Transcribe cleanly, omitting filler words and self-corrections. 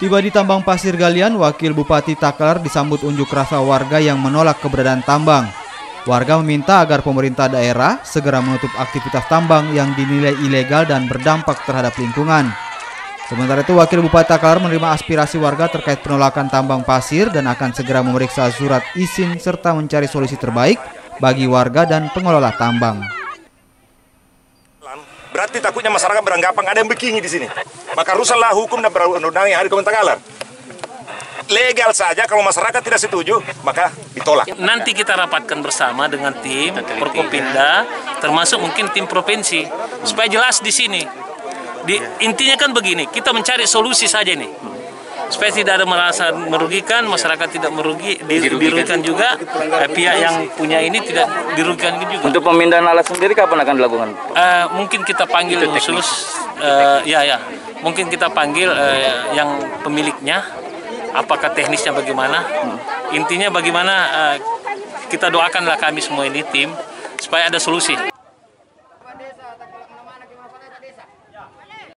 Tiba di tambang pasir galian, Wakil Bupati Taklar disambut unjuk rasa warga yang menolak keberadaan tambang. Warga meminta agar pemerintah daerah segera menutup aktivitas tambang yang dinilai ilegal dan berdampak terhadap lingkungan. Sementara itu, Wakil Bupati Taklar menerima aspirasi warga terkait penolakan tambang pasir dan akan segera memeriksa surat izin serta mencari solusi terbaik bagi warga dan pengelola tambang. Berarti takutnya masyarakat beranggapan ada yang begini di sini. Maka rusaklah hukum dan perundang-undang yang ada di Kabupaten Taklar. Legal saja, kalau masyarakat tidak setuju, maka ditolak. Nanti kita rapatkan bersama dengan tim Forkopimda, termasuk mungkin tim provinsi, supaya jelas di sini. Intinya kan begini, kita mencari solusi saja nih. Supaya tidak ada merasa merugikan, masyarakat tidak dirugikan juga, pihak yang punya ini tidak dirugikan juga. Untuk pemindahan alat sendiri kapan akan dilakukan? Mungkin kita panggil khusus, mungkin kita panggil yang pemiliknya, apakah teknisnya bagaimana. Intinya bagaimana kita doakanlah kami semua ini tim, supaya ada solusi.